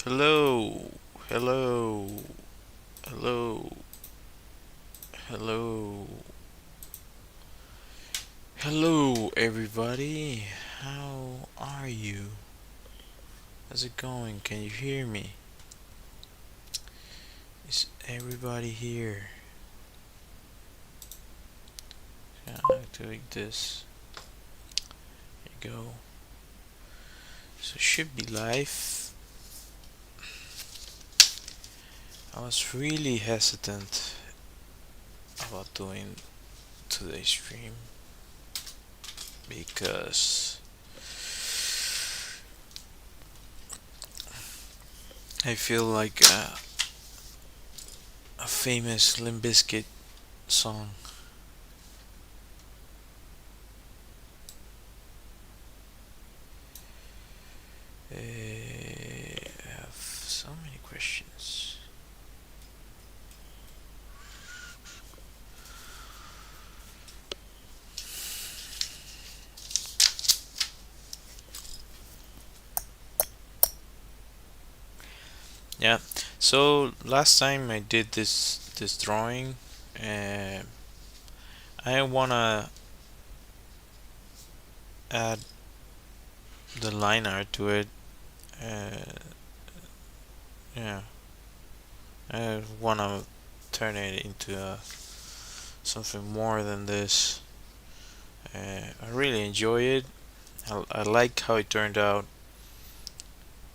Hello, hello, hello, hello, hello, everybody. How are you? How's it going? Can you hear me? Is everybody here? Yeah, I'm doing this. There you go. So it should be live. I was really hesitant about doing today's stream because I feel like a famous Limp Bizkit song. I have so many questions. Yeah. So last time I did this drawing, uh, I wanna add the line art to it. Uh, yeah, I wanna turn it into something more than this. I really enjoy it. I like how it turned out.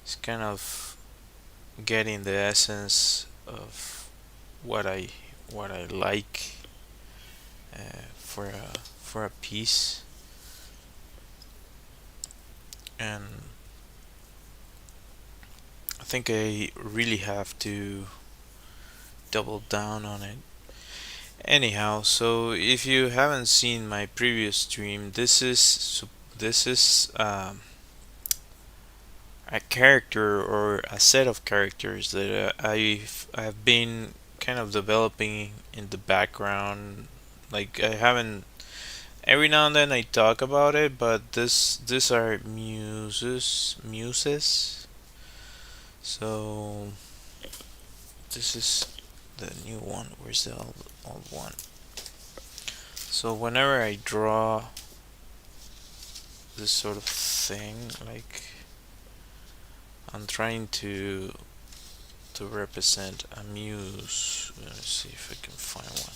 It's kind of getting the essence of what I what I like for a piece, and I think I really have to double down on it. Anyhow, so if you haven't seen my previous stream, this is a character or a set of characters that I've been kind of developing in the background. Like I haven't. Every now and then I talk about it, but these are muses. So this is the new one. Where's the old one? So whenever I draw this sort of thing, like I'm trying to represent a muse. Let's see if I can find one.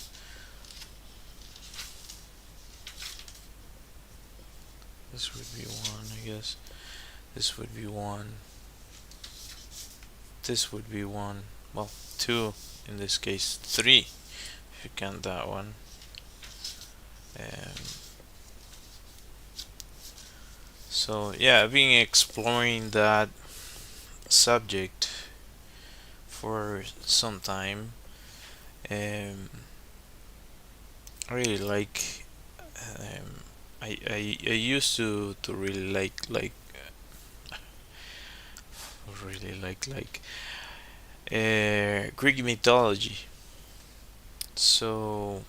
This would be one, I guess. This would be one. This would be one. Well, two in this case. Three if you count that one. Um, so yeah, I've been exploring that subject for some time. Um, I really like. I used to really like Greek mythology. So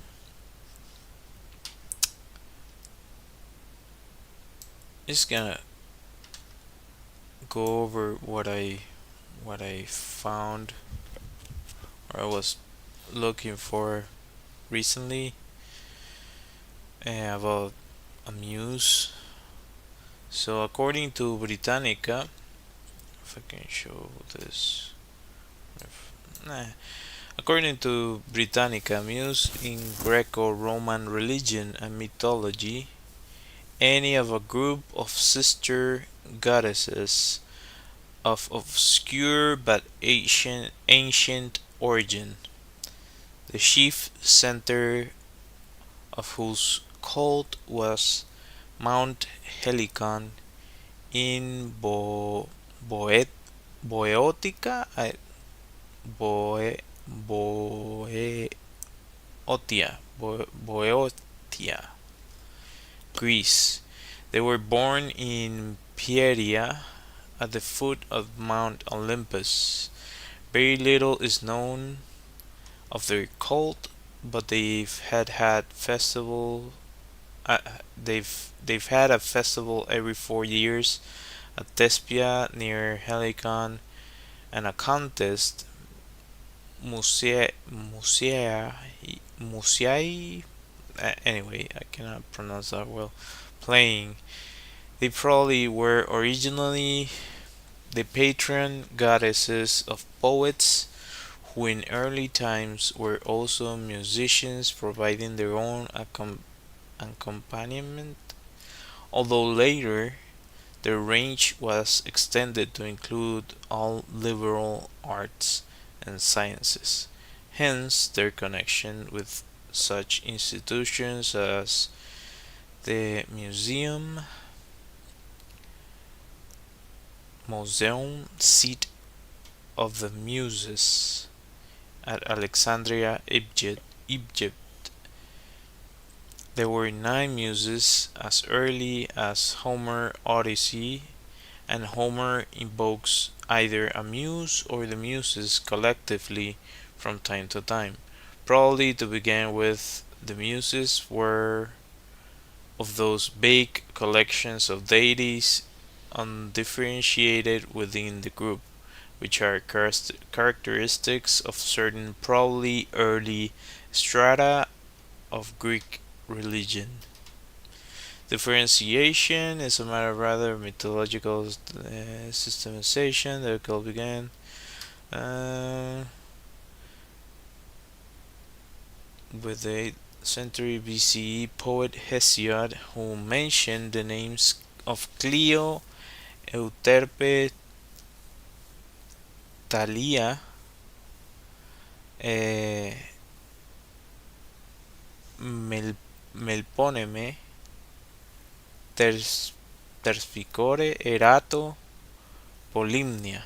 just gonna go over what I found or I was looking for recently about a muse. So according to Britannica, if I can show this, nah. According to Britannica, muse in Greco-Roman religion and mythology, any of a group of sister goddesses of obscure but ancient origin, the chief center of whose cult was Mount Helicon in Boet Boeotica Boe Boeotia Boeotia, Greece. They were born in Pieria at the foot of Mount Olympus. Very little is known of their cult, but had festival. Uh, they've had a festival every 4 years at Thespia near Helicon, and a contest, musea, musea, museai, anyway, I cannot pronounce that well, playing. They probably were originally the patron goddesses of poets, who in early times were also musicians providing their own accompaniment, although later their range was extended to include all liberal arts and sciences, hence their connection with such institutions as the Museum Seat of the Muses at Alexandria, Egypt. There were nine muses as early as Homer's Odyssey, and Homer invokes either a muse or the muses collectively from time to time. Probably to begin with, the muses were of those vague collections of deities undifferentiated within the group, which are characteristics of certain probably early strata of Greek religion. Differentiation is a matter of rather mythological systemization that could begin uh, with the 8th century BCE poet Hesiod, who mentioned the names of Clio, Euterpe, Thalia, eh, Melponeme, Terspicore, Erato, Polymnia,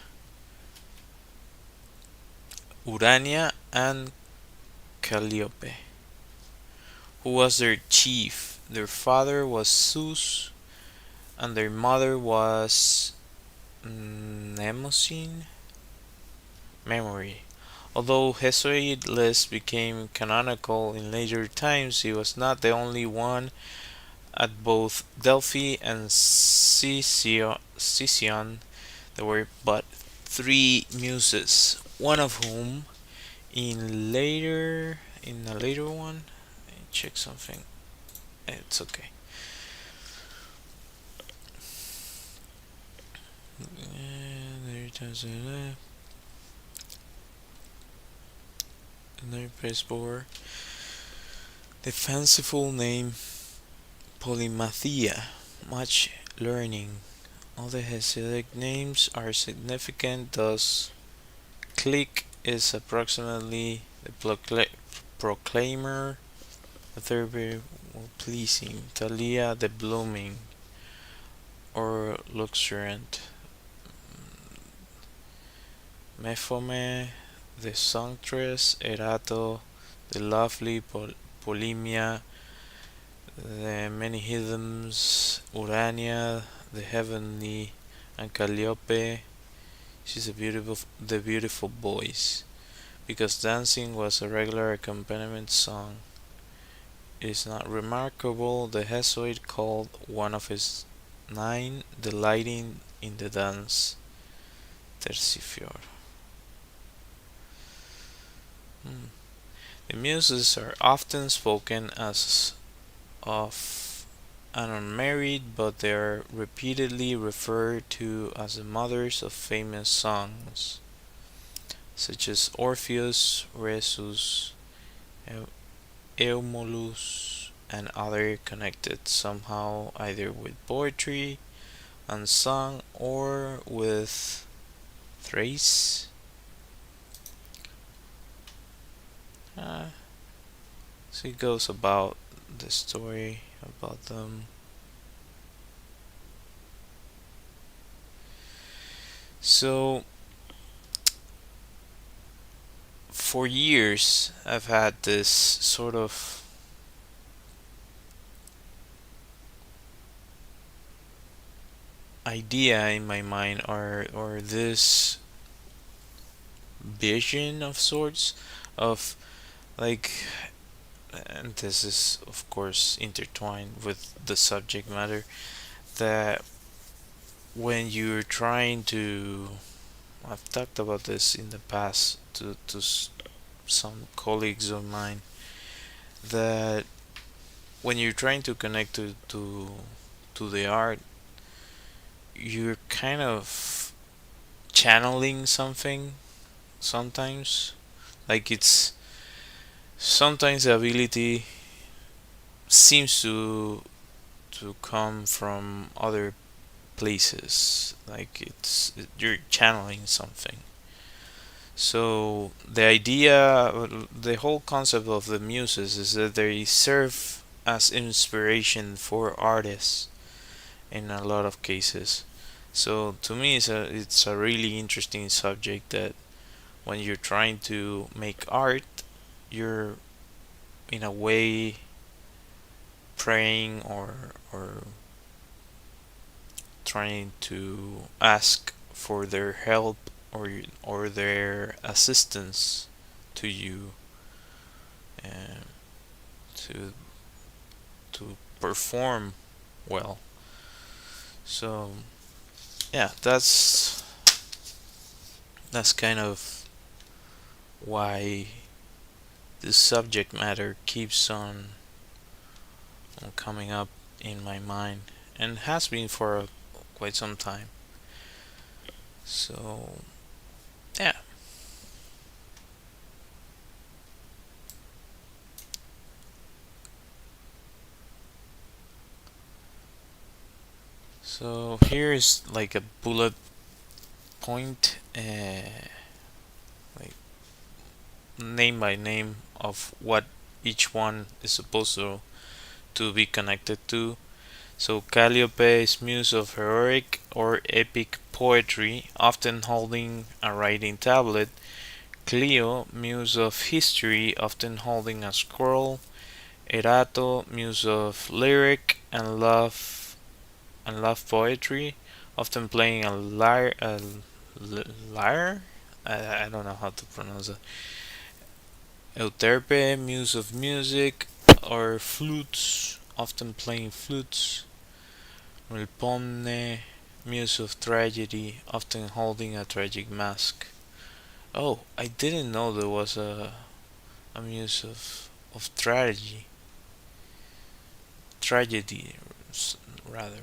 Urania, and Calliope, who was their chief. Their father was Zeus, and their mother was Mnemosyne, memory. Although Hesiod's list became canonical in later times, he was not the only one. At both Delphi and Sicyon, there were but three muses, one of whom in a later one, let me check something. It's okay. Another place for the fanciful name Polymathia, much learning. All the Hasidic names are significant, thus Click is approximately the proclaimer, the third very pleasing, Thalia the blooming or luxuriant, Mephome the songstress, Erato the lovely, Polymia the many rhythms, Urania the heavenly, and Calliope, she's the beautiful voice. Because dancing was a regular accompaniment song, it is not remarkable the Hesiod called one of his nine delighting in the dance, Tersifior. The Muses are often spoken as of an unmarried, but they are repeatedly referred to as the mothers of famous songs, such as Orpheus, Rhesus, Eumolus, and other connected somehow either with poetry and song or with Thrace. So it goes about the story about them. So for years I've had this sort of idea in my mind, or this vision of sorts of like, and this is of course intertwined with the subject matter, that when you're trying to I've talked about this in the past to some colleagues of mine that when you're trying to connect to the art, you're kind of channeling something sometimes. Like it's sometimes the ability seems to come from other places. Like you're channeling something. So the idea, the whole concept of the muses is that they serve as inspiration for artists in a lot of cases. So to me, it's a really interesting subject that when you're trying to make art, you're in a way praying or trying to ask for their help or their assistance to you and to to perform well. So yeah, that's kind of why this subject matter keeps on coming up in my mind and has been for quite some time. So yeah. So here is like a bullet point, like name by name of what each one is supposed to be connected to. So Calliope is muse of heroic or epic poetry, often holding a writing tablet. Clio, muse of history, often holding a scroll. Erato, muse of lyric and love poetry, often playing a lyre. Lyre? I don't know how to pronounce it. Euterpe, muse of music, or flutes, often playing flutes. Melpomene, muse of tragedy, often holding a tragic mask. Oh, I didn't know there was a muse of tragedy, rather.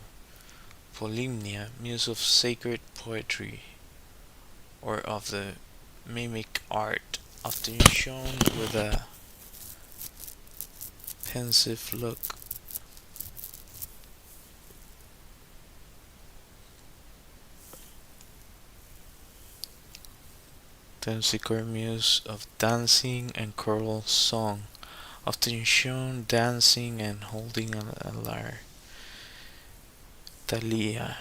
Polymnia, muse of sacred poetry, or of the mimic art, often shown with a pensive look. Terpsichore muse of dancing and choral song, often shown dancing and holding a lyre. Thalia,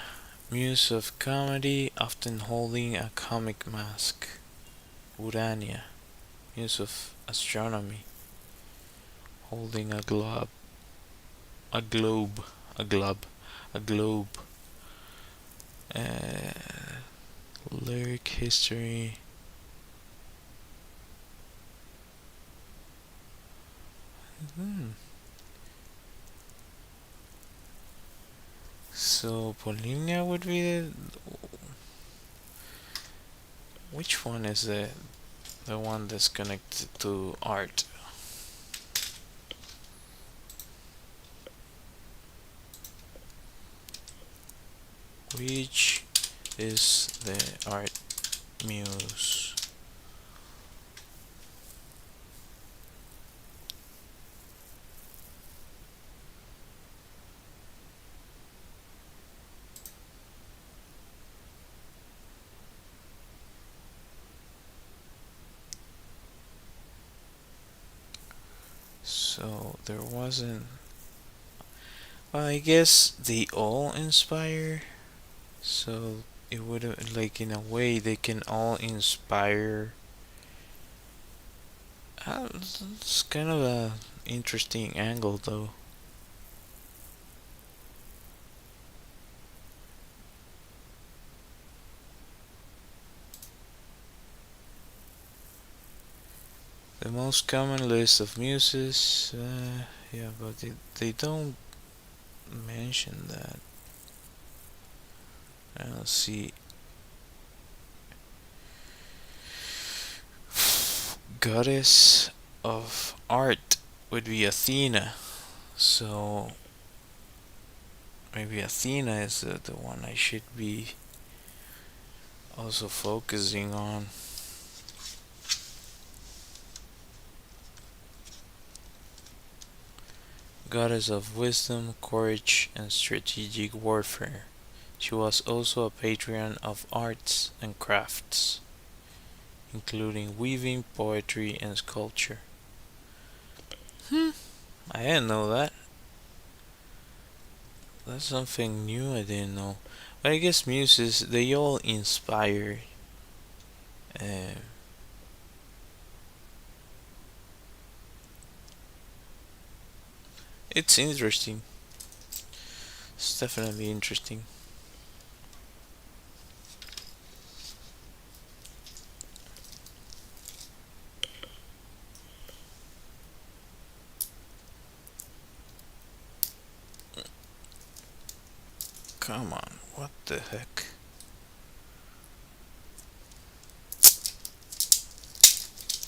muse of comedy, often holding a comic mask. Urania, muse of astronomy, holding a globe, a globe, a globe. Uh, lyric history. Hmm. So Polymnia would be which one is the one that's connected to art? Which is the art muse? So there wasn't. Well, I guess they all inspire. So it would like in a way they can all inspire. It's kind of a interesting angle though. The most common list of muses, yeah, but they don't mention that. Let's see. goddess of art would be Athena. So maybe Athena is the one I should be also focusing on. Goddess of wisdom, courage, and strategic warfare. She was also a patron of arts and crafts, including weaving, poetry, and sculpture. I didn't know that. That's something new I didn't know. But I guess muses, they all inspire. Uh, it's interesting. It's definitely interesting. Come on, what the heck?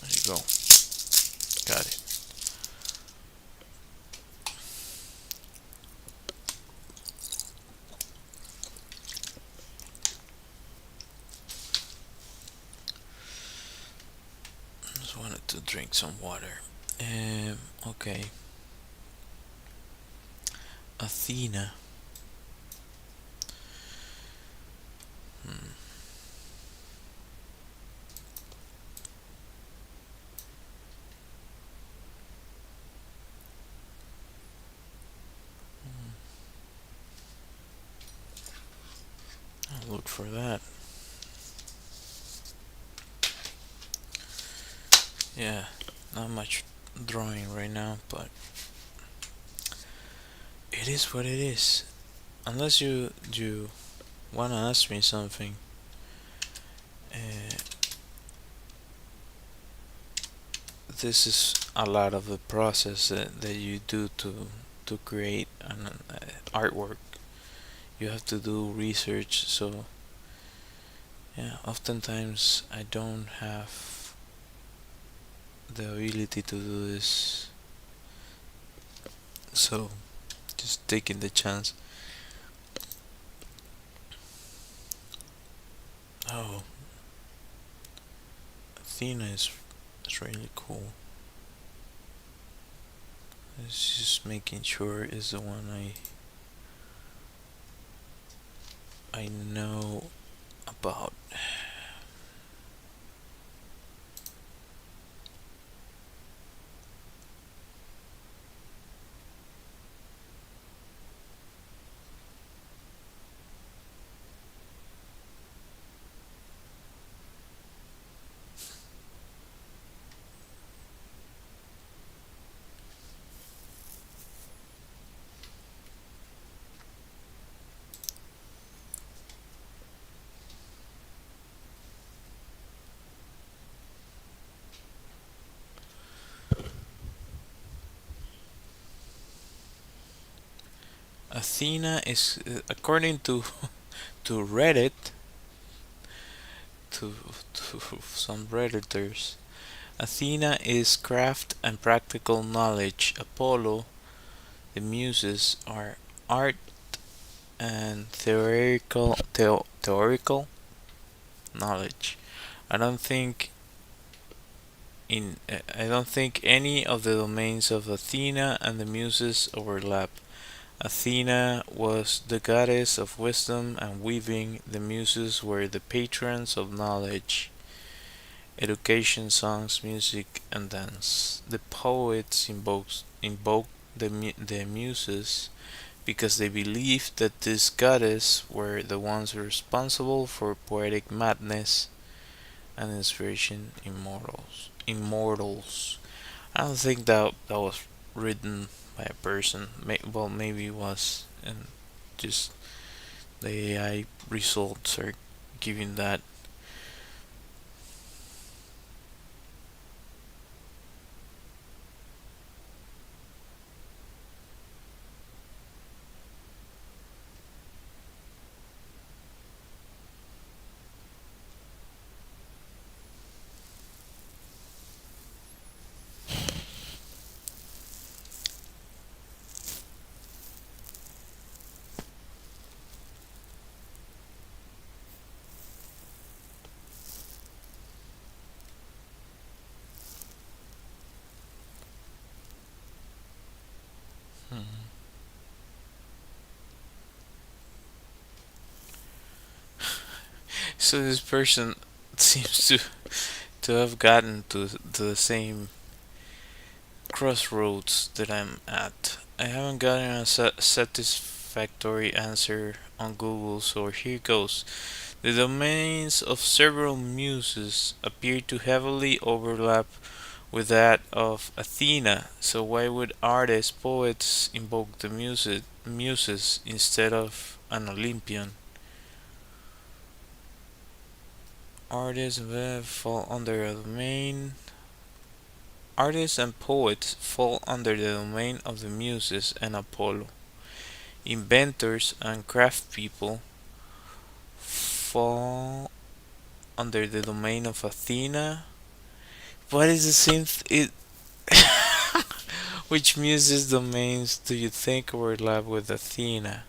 There you go. Got it. Just wanted to drink some water. Okay. Athena. Hmm. I'll look for that. Yeah, not much drawing right now, but it is what it is. Unless you wanna ask me something, uh, this is a lot of the process that you do to create an artwork. You have to do research, so yeah, oftentimes I don't have the ability to do this, so just taking the chance. Oh, Athena is really cool. It's just making sure is the one I know about. Athena is, according to Reddit, to to some redditors, Athena is craft and practical knowledge. Apollo, the muses, are art and theoretical knowledge. I don't think I don't think any of the domains of Athena and the muses overlap. Athena was the goddess of wisdom and weaving. The muses were the patrons of knowledge, education, songs, music, and dance. The poets invoked the muses because they believed that these goddesses were the ones responsible for poetic madness and inspiration immortals. I don't think that was written by a person. Well, maybe it was, and just the AI results are giving that. So this person seems to have gotten to the same crossroads that I'm at. I haven't gotten a satisfactory answer on Google, so here goes. The domains of several muses appear to heavily overlap with that of Athena, so why would artists, poets invoke the muses instead of an Olympian? Artists fall under a domain. Artists and poets fall under the domain of the muses and Apollo. Inventors and craftspeople fall under the domain of Athena. What is the same? Which muses domains do you think overlap with Athena?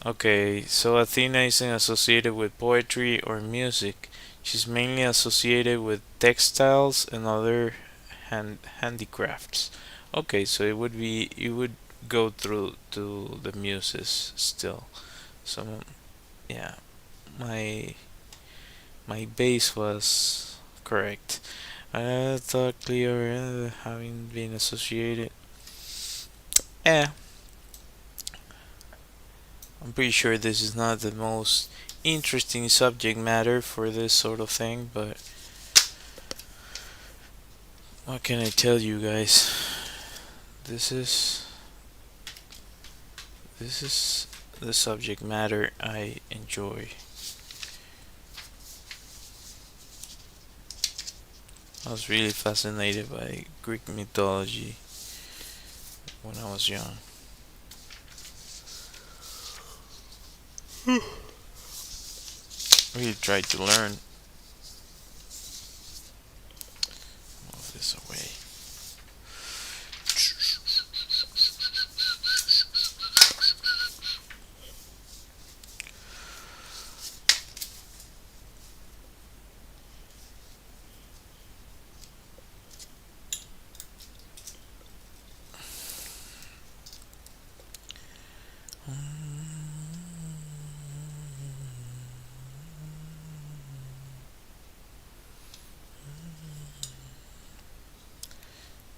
Okay, so Athena isn't associated with poetry or music. She's mainly associated with textiles and other handicrafts. Okay, so it would go through to the muses still. So yeah, my my base was correct. I thought Cleo having been associated. Yeah, I'm pretty sure this is not the most interesting subject matter for this sort of thing, but what can I tell you guys? This is this is the subject matter I enjoy. I was really fascinated by Greek mythology when I was young. Really tried to learn. Move this away.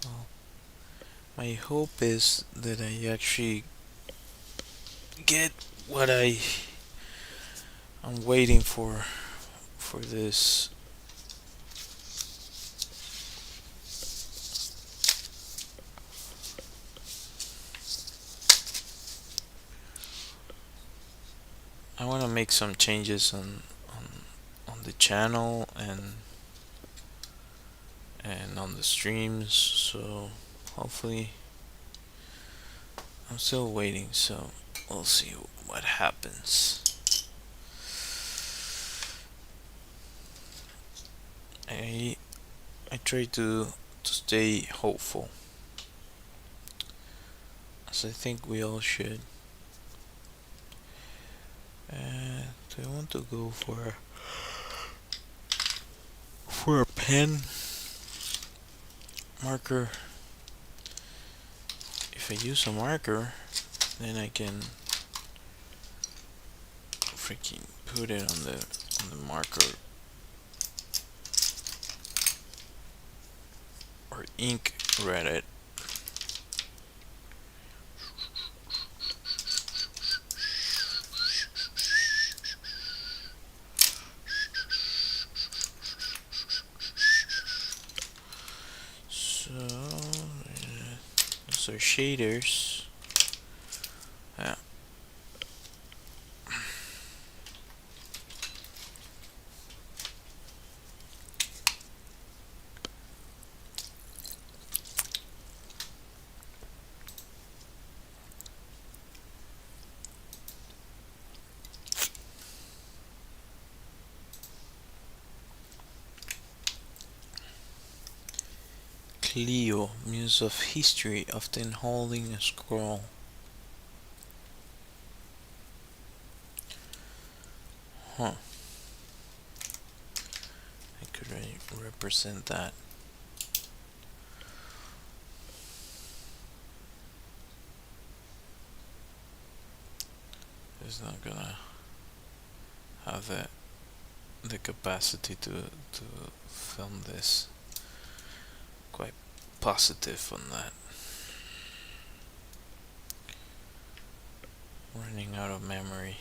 Well, my hope is that I actually get what I'm waiting for this. I want to make some changes on the channel and on the streams, so hopefully I'm still waiting, so we'll see what happens. I I try to stay hopeful, as I think we all should. Do I want to go for a pen marker? If I use a marker, then I can freaking put it on the marker or ink read it. So those are shaders. Yeah. Cleo, muse of history, often holding a scroll. Huh. I could represent that. It's not gonna have the capacity to film this. Quite positive on that. Running out of memory.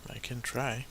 I can try.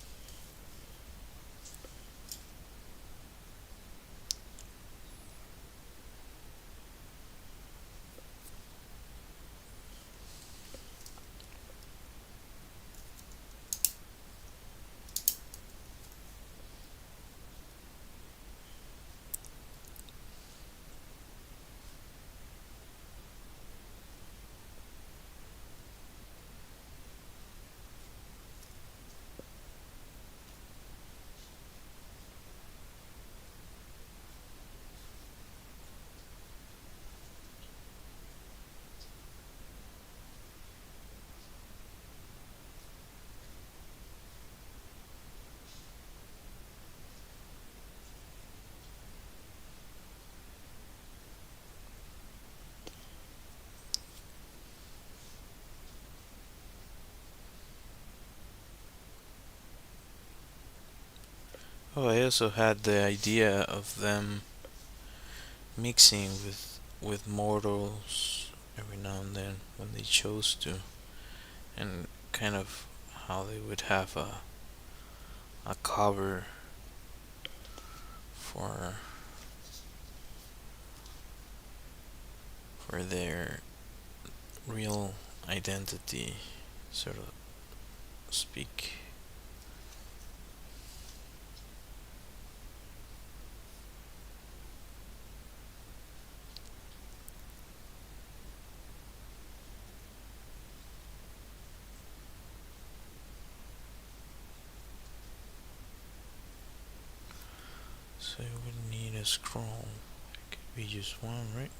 Oh, I also had the idea of them mixing with mortals every now and then when they chose to, and kind of how they would have a cover for their real identity, sort of speak. So you would need a scroll. It could be just one, right?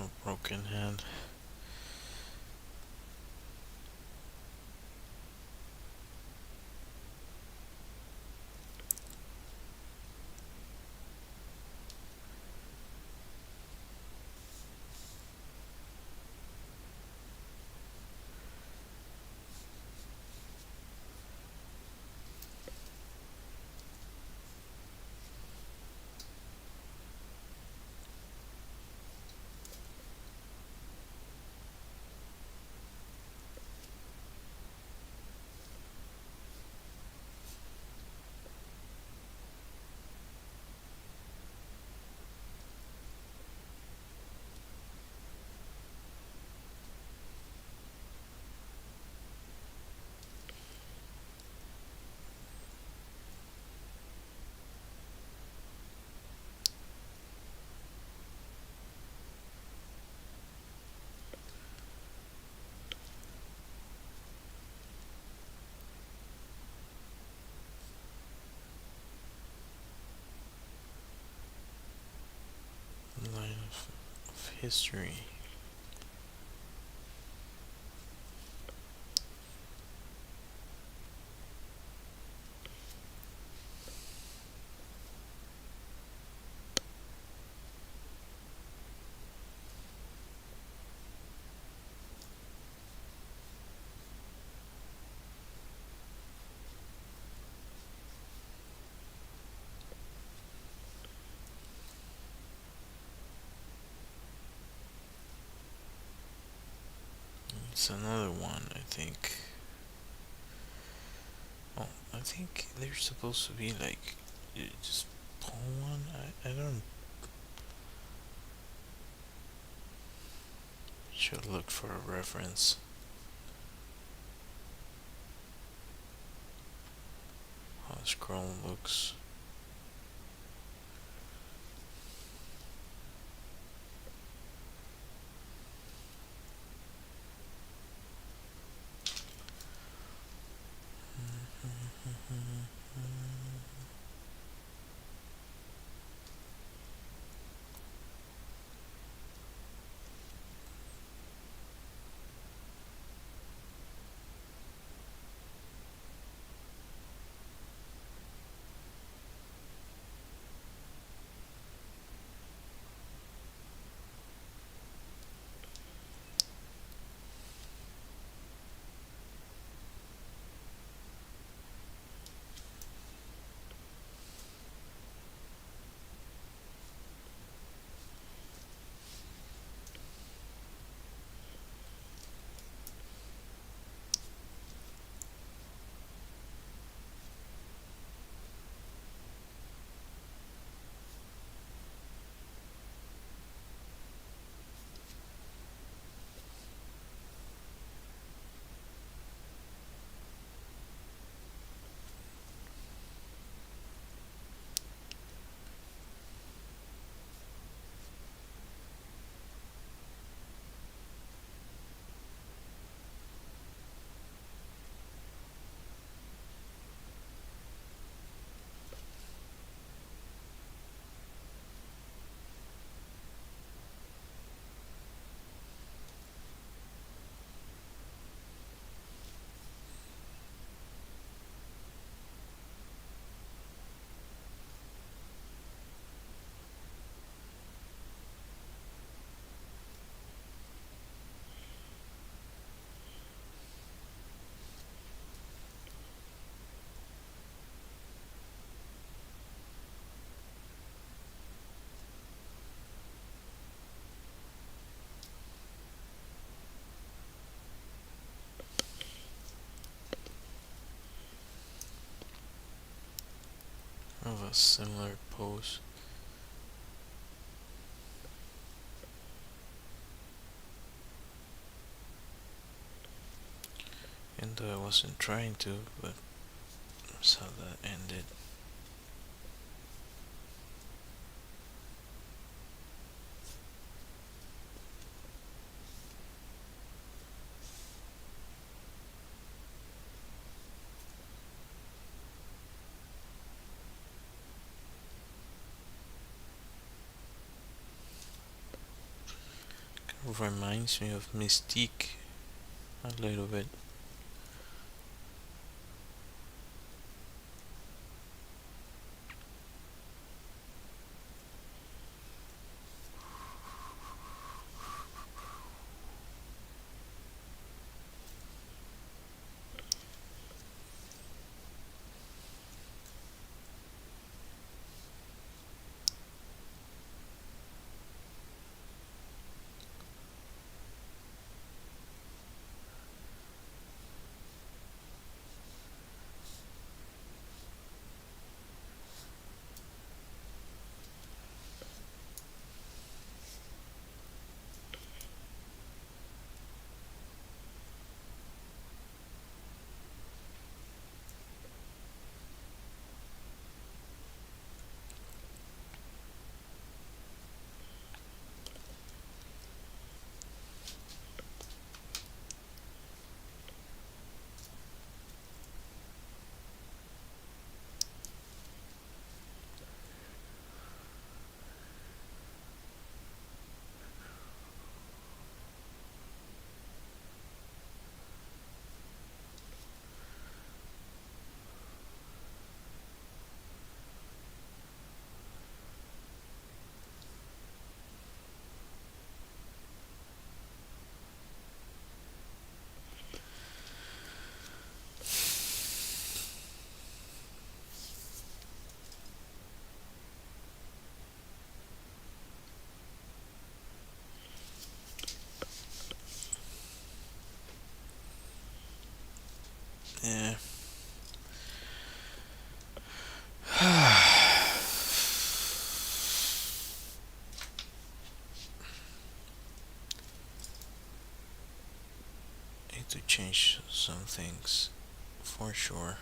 a broken hand. Line of history. It's another one, I think. Oh, I think they're supposed to be like just pull one. I don't. Should look for a reference. How the scroll looks. Of a similar pose. And I wasn't trying to, but that's how that ended. reminds me of Mystique a little bit. Yeah. Need to change some things for sure.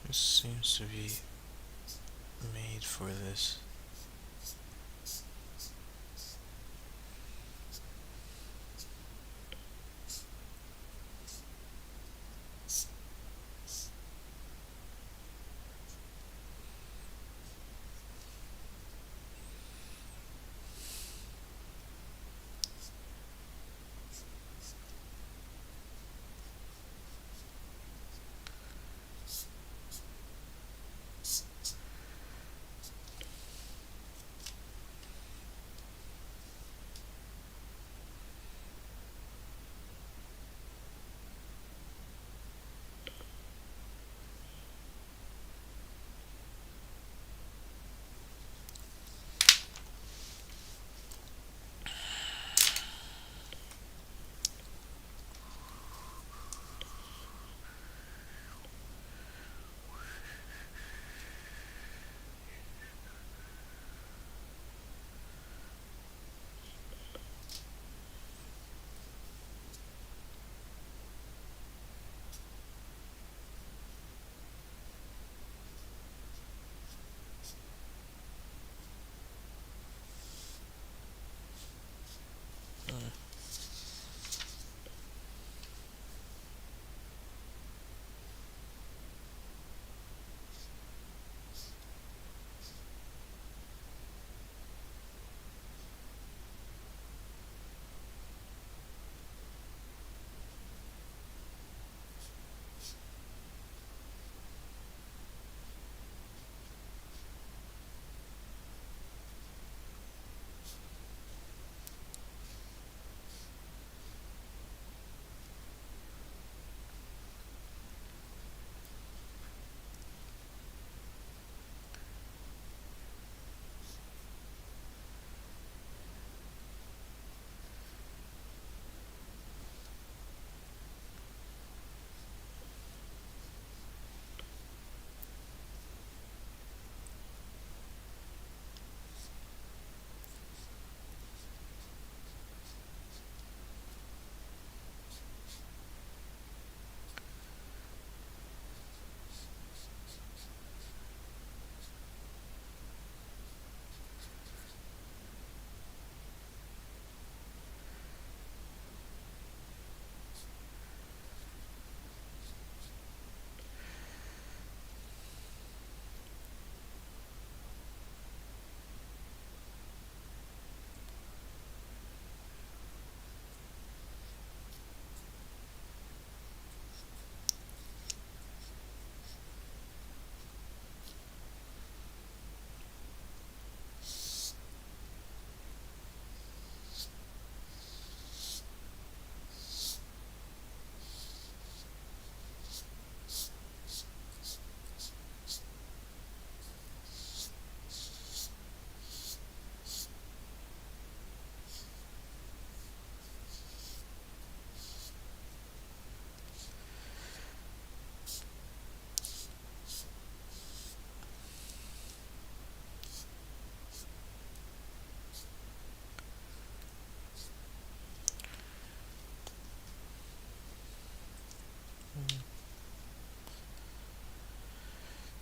It seems to be made for this.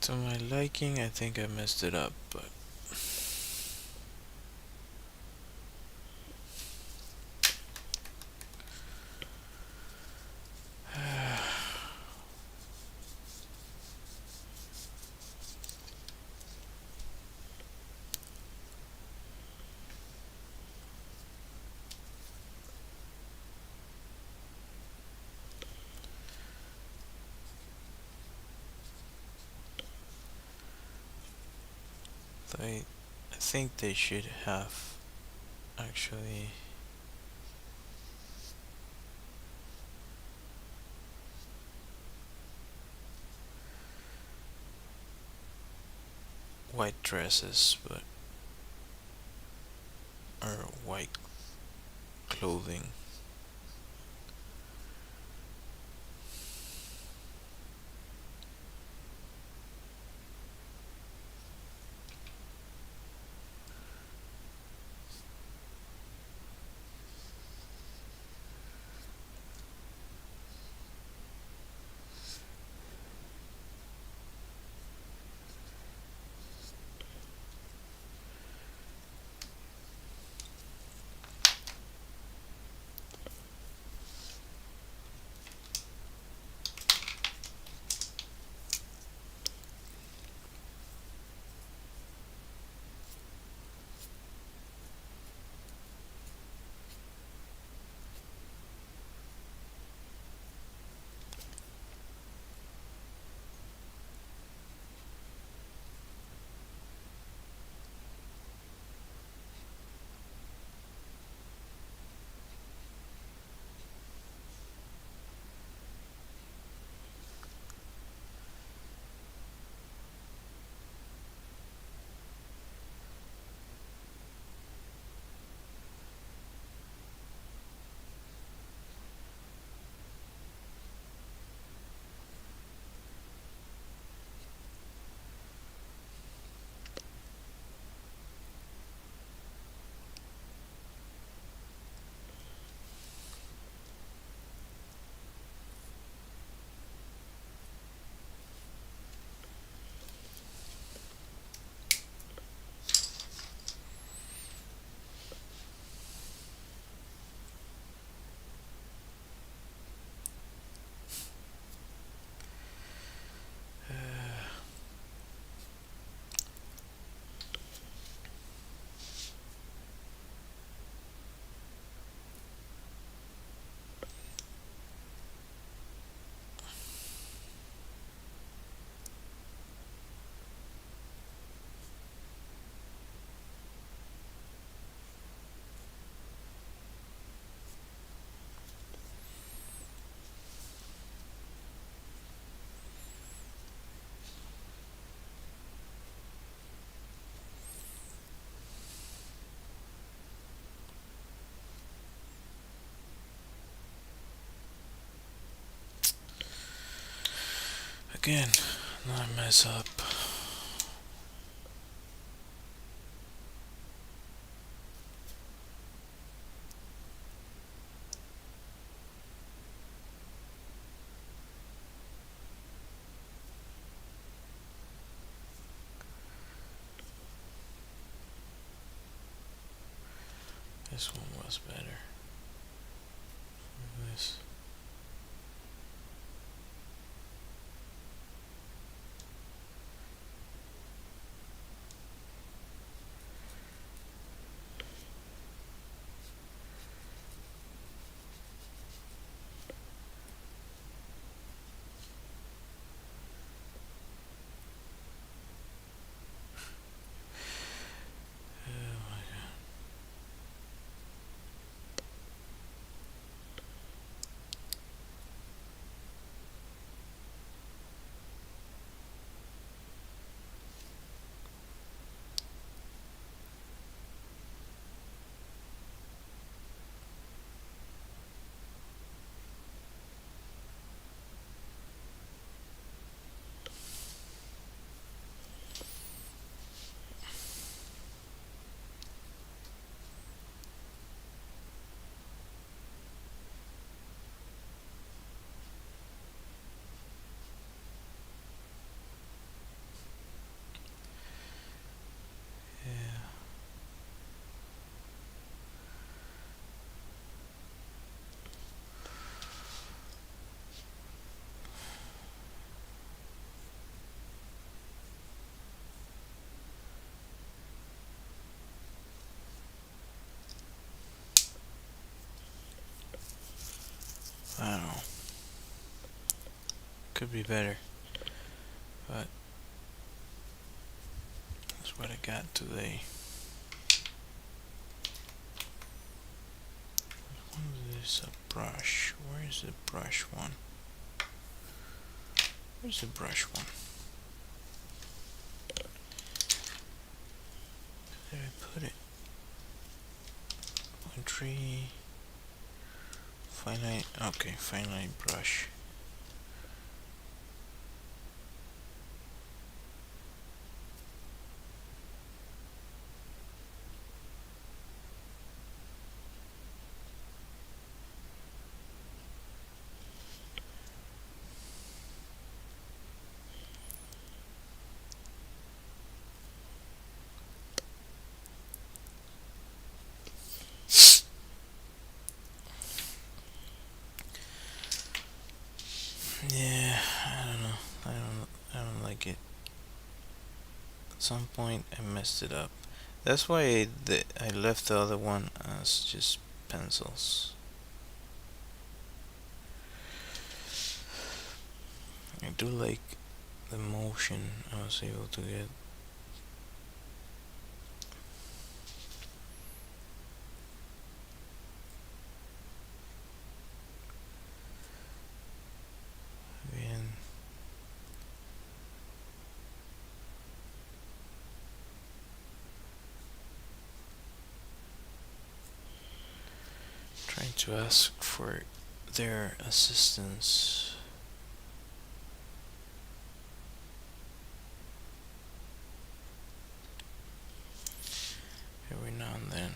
to my liking. I think I messed it up, but I think they should have actually white dresses, but or white clothing. Again, not mess up. This one was better. This. Oh my god. Could be better, but that's what I got today. What is a brush? Where is the brush one? Where's the brush one? Where did I put it? 0.3 fine line. Okay, fine line brush. Yeah, I don't know. I don't like it. At some point I messed it up. That's why I left the other one as just pencils. I do like the motion I was able to get. Bien. Trying to ask for their assistance. Every now and then.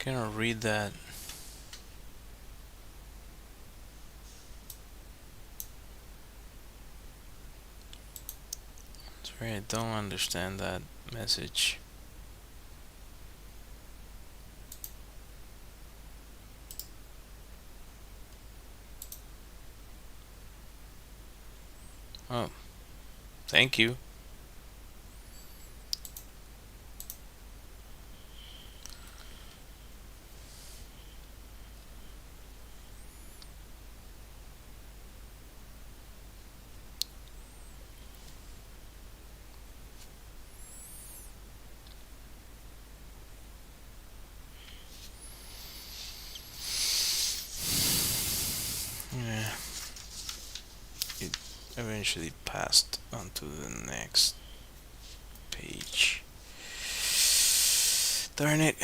Cannot read that. Sorry, I don't understand that message. Oh, thank you. Yeah, it eventually passed onto the next page. Darn it.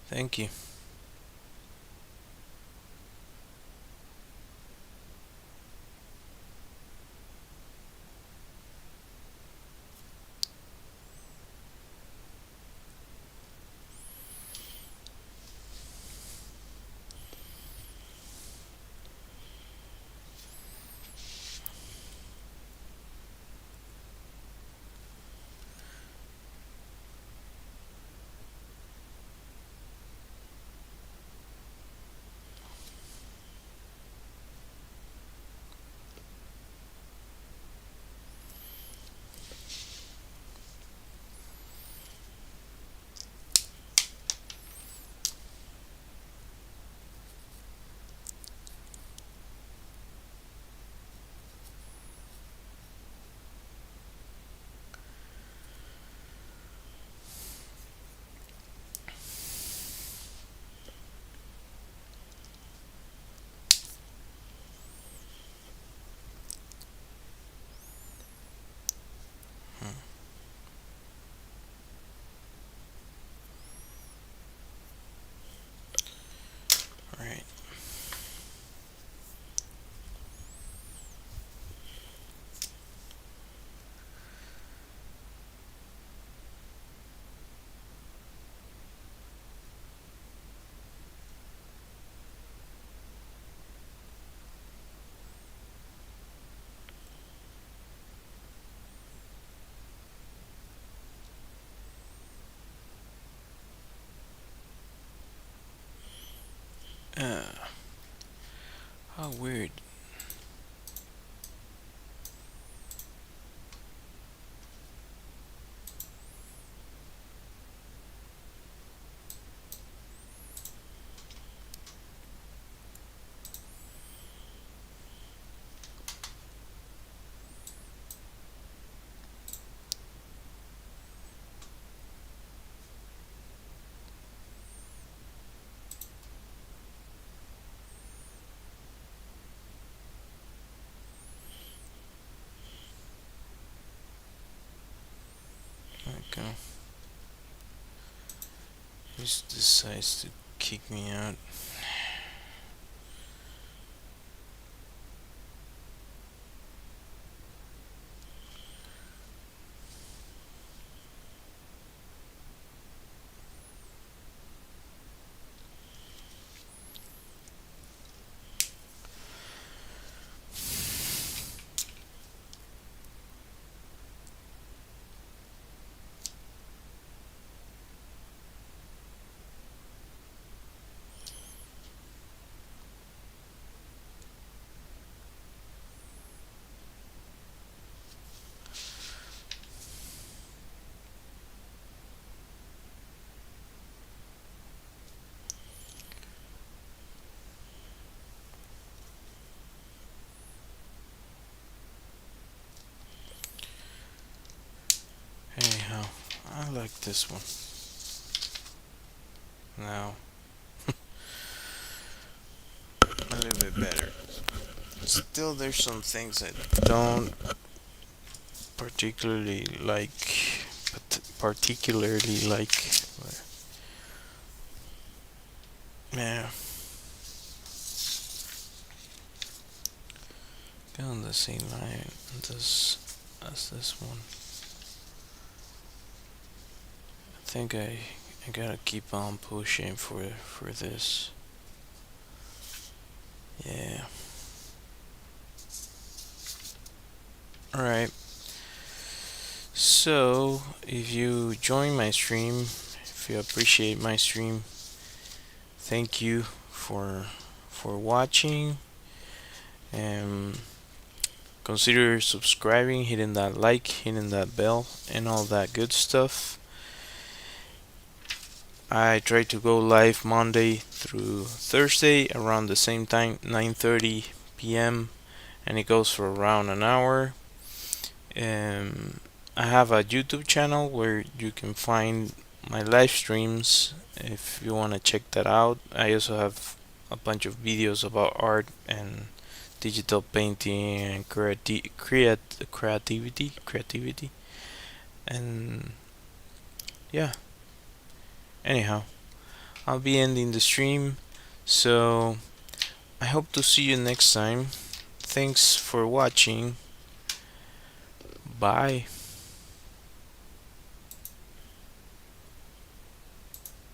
Thank you. Right. Uh, how weird. Okay. He just decides to kick me out. Anyhow, I like this one. Now, a little bit better. still there's some things I don't particularly like, yeah, go on the same line as this one. I think I gotta keep on pushing for this. Yeah. All right. So if you join my stream, if you appreciate my stream, thank you for watching, and consider subscribing, hitting that like, hitting that bell, and all that good stuff. I try to go live Monday through Thursday around the same time, 9:30 p.m., and it goes for around an hour. I have a YouTube channel where you can find my live streams if you want to check that out. I also have a bunch of videos about art and digital painting and creativity, and yeah. Anyhow, I'll be ending the stream, so I hope to see you next time. Thanks for watching. Bye.